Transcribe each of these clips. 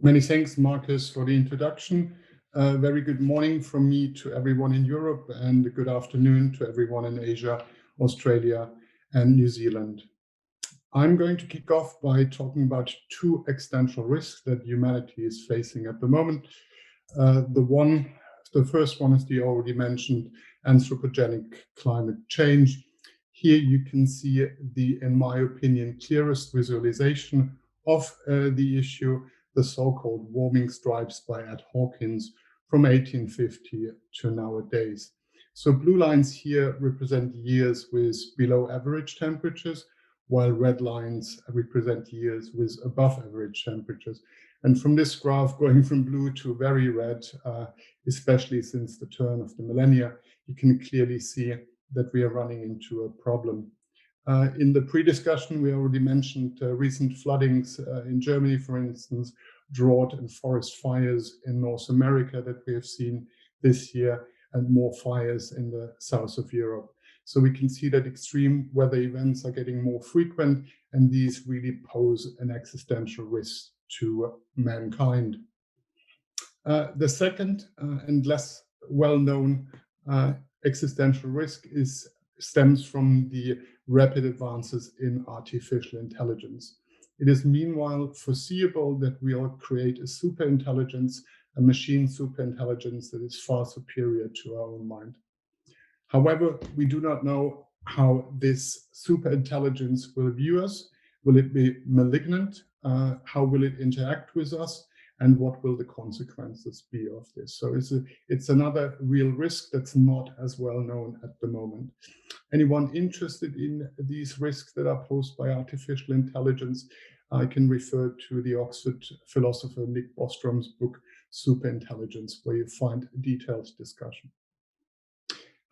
Many thanks, Marcus, for the introduction. Very good morning from me to everyone in Europe, and a good afternoon to everyone in Asia, Australia, and New Zealand. I'm going to kick off by talking about two existential risks that humanity is facing at the moment. The first one is the already mentioned anthropogenic climate change. Here you can see the, in my opinion, clearest visualization of the issue, the so-called warming stripes by Ed Hawkins from 1850 to nowadays. So blue lines here represent years with below average temperatures, while red lines represent years with above average temperatures. And from this graph, going from blue to very red, especially since the turn of the millennia, you can clearly see that we are running into a problem. In the pre-discussion, we already mentioned recent floodings in Germany, for instance, drought and forest fires in North America that we have seen this year, and more fires in the south of Europe. So we can see that extreme weather events are getting more frequent, and these really pose an existential risk to mankind. The second and less well-known existential risk stems from the rapid advances in artificial intelligence. It is meanwhile foreseeable that we will create a superintelligence, a machine superintelligence that is far superior to our own mind. However, we do not know how this superintelligence will view us. Will it be malignant? How will it interact with us? And what will the consequences be of this? So it's another real risk that's not as well known at the moment. Anyone interested in these risks that are posed by artificial intelligence, I can refer to the Oxford philosopher Nick Bostrom's book, Superintelligence, where you find a detailed discussion.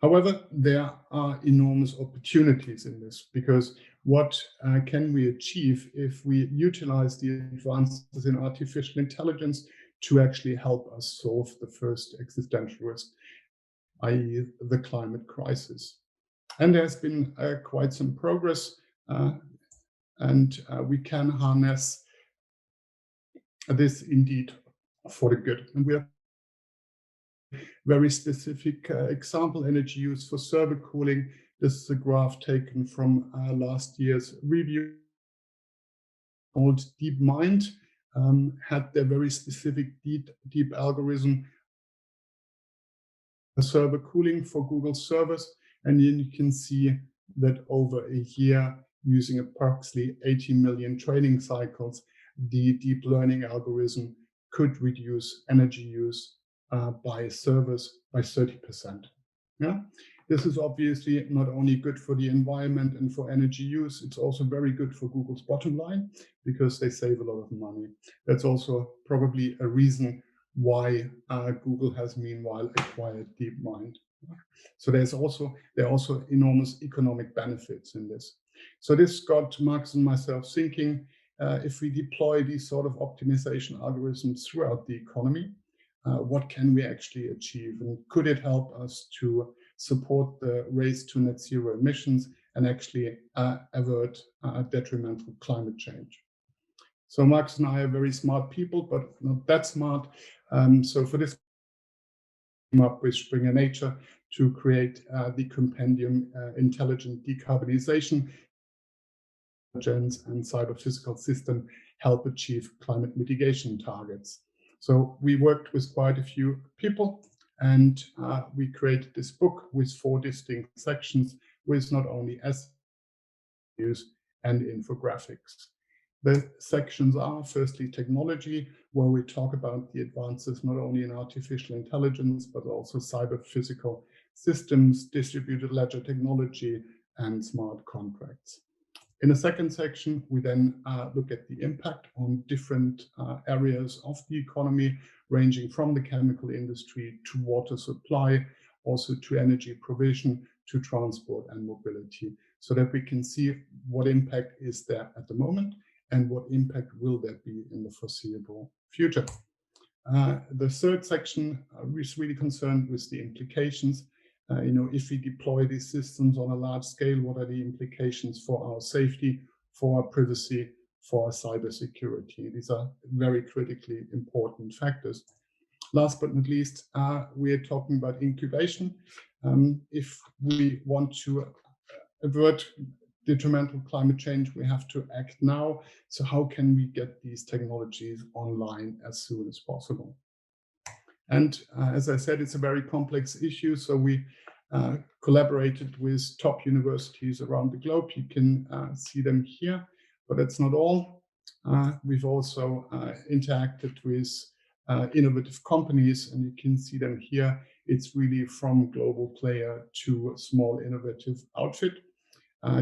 However, there are enormous opportunities in this, because what can we achieve if we utilize the advances in artificial intelligence to actually help us solve the first existential risk, i.e. the climate crisis? And there's been quite some progress, and we can harness this indeed for the good. And we have very specific example, energy use for server cooling. This is a graph taken from last year's review called DeepMind, had their very specific deep algorithm server cooling for Google servers. And then you can see that over a year, using approximately 80 million training cycles, the deep learning algorithm could reduce energy use by servers by 30%. Yeah, this is obviously not only good for the environment and for energy use, it's also very good for Google's bottom line because they save a lot of money. That's also probably a reason why Google has meanwhile acquired DeepMind. So there are also enormous economic benefits in this. So this got Marcus and myself thinking, if we deploy these sort of optimization algorithms throughout the economy, what can we actually achieve? And could it help us to support the race to net zero emissions and actually avert detrimental climate change? So Marcus and I are very smart people, but not that smart. So for this, we came up with SpringerNature to create the compendium Intelligent Decarbonization and cyber-physical system help achieve climate mitigation targets. So we worked with quite a few people, and we created this book with 4 distinct sections with not only essays and infographics. The sections are firstly technology, where we talk about the advances not only in artificial intelligence, but also cyber-physical systems, distributed ledger technology, and smart contracts. In the second section, we then look at the impact on different areas of the economy, ranging from the chemical industry to water supply, also to energy provision, to transport and mobility, so that we can see what impact is there at the moment and what impact will there be in the foreseeable future. The third section is really concerned with the implications. If we deploy these systems on a large scale, what are the implications for our safety, for our privacy, for cybersecurity. These are very critically important factors. Last but not least, we are talking about incubation. If we want to avert detrimental climate change, we have to act now. So how can we get these technologies online as soon as possible? And as I said, it's a very complex issue. So we collaborated with top universities around the globe. You can see them here, but that's not all. We've also interacted with innovative companies, and you can see them here. It's really from global player to small innovative outfit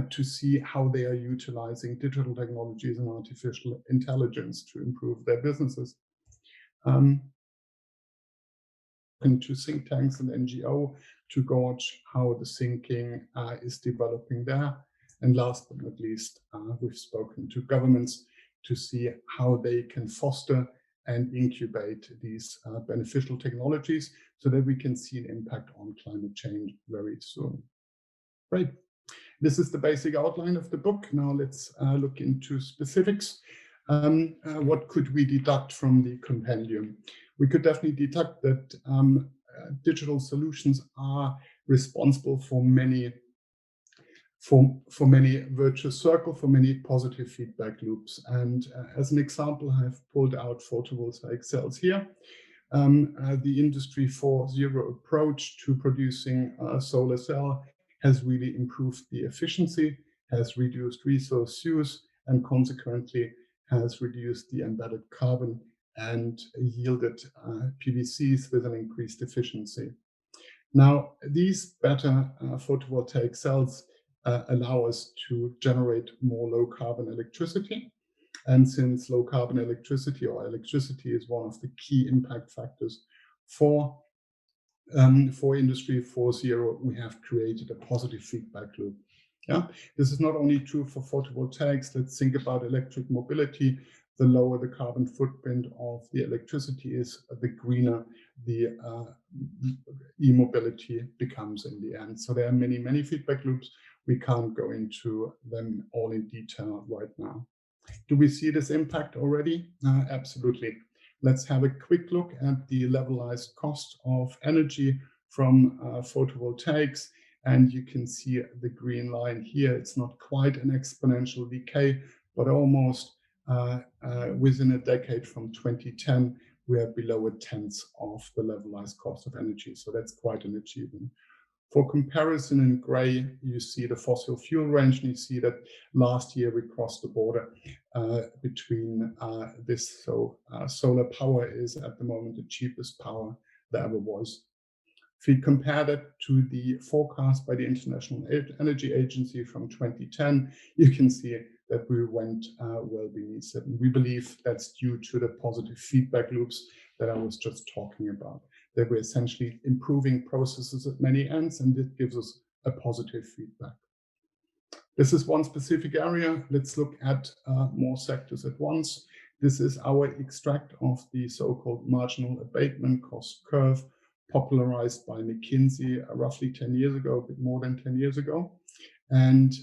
to see how they are utilizing digital technologies and artificial intelligence to improve their businesses. Into think tanks and NGO to gauge how the thinking is developing there. And last but not least, we've spoken to governments to see how they can foster and incubate these beneficial technologies so that we can see an impact on climate change very soon. Great. This is the basic outline of the book. Now let's look into specifics. What could we deduct from the compendium? We could definitely deduct that digital solutions are responsible for many virtuous circles, for many positive feedback loops. And as an example, I've pulled out photovoltaic cells here. The Industry 4.0 approach to producing a solar cell has really improved the efficiency, has reduced resource use, and consequently has reduced the embedded carbon and yielded PVCs with an increased efficiency. Now, these better photovoltaic cells allow us to generate more low carbon electricity. And since low carbon electricity or electricity is one of the key impact factors for Industry 4.0, we have created a positive feedback loop. Yeah, this is not only true for photovoltaics. Let's think about electric mobility. The lower the carbon footprint of the electricity is, the greener the e-mobility becomes in the end. So there are many, many feedback loops. We can't go into them all in detail right now. Do we see this impact already? Absolutely. Let's have a quick look at the levelized cost of energy from photovoltaics. And you can see the green line here. It's not quite an exponential decay, but almost within a decade from 2010, we are below a tenth of the levelized cost of energy. So that's quite an achievement. For comparison, in gray, you see the fossil fuel range, and you see that last year we crossed the border between this. So solar power is at the moment the cheapest power there ever was. If we compare that to the forecast by the International Energy Agency from 2010, you can see that we went well beneath it. And we believe that's due to the positive feedback loops that I was just talking about. That we're essentially improving processes at many ends, and it gives us a positive feedback. This is one specific area. Let's look at more sectors at once. This is our extract of the so-called marginal abatement cost curve, popularized by McKinsey roughly 10 years ago, a bit more than 10 years ago. And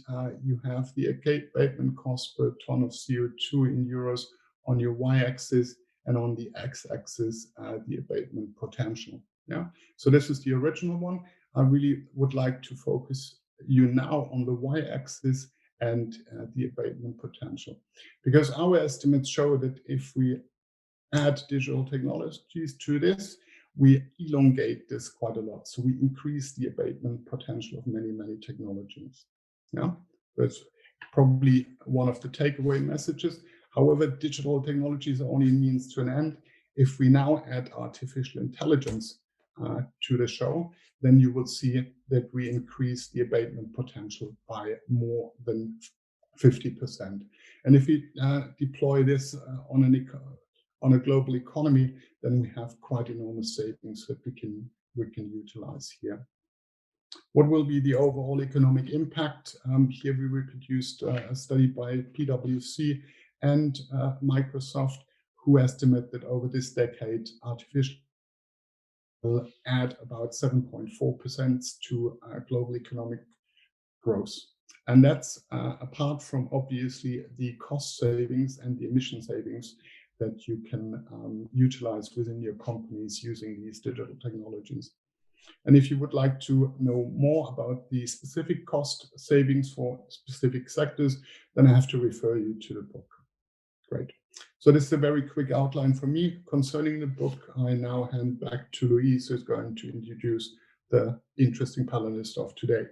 you have the abatement cost per ton of CO2 in euros on your y-axis, and on the x-axis, the abatement potential. Yeah. So this is the original one. I really would like to focus you now on the y-axis and the abatement potential, because our estimates show that if we add digital technologies to this, we elongate this quite a lot. So we increase the abatement potential of many, many technologies. Yeah, that's probably one of the takeaway messages. However, digital technologies are only a means to an end. If we now add artificial intelligence to the show, then you will see that we increase the abatement potential by more than 50%. And if we deploy this on a global economy, then we have quite enormous savings that we can utilize here. What will be the overall economic impact? Here we reproduced a study by PwC and Microsoft, who estimate that over this decade, artificial will add about 7.4% to global economic growth. And that's apart from obviously the cost savings and the emission savings that you can utilize within your companies using these digital technologies. And if you would like to know more about the specific cost savings for specific sectors, then I have to refer you to the book. Great. So this is a very quick outline for me concerning the book. I now hand back to Louise, who's going to introduce the interesting panelist of today.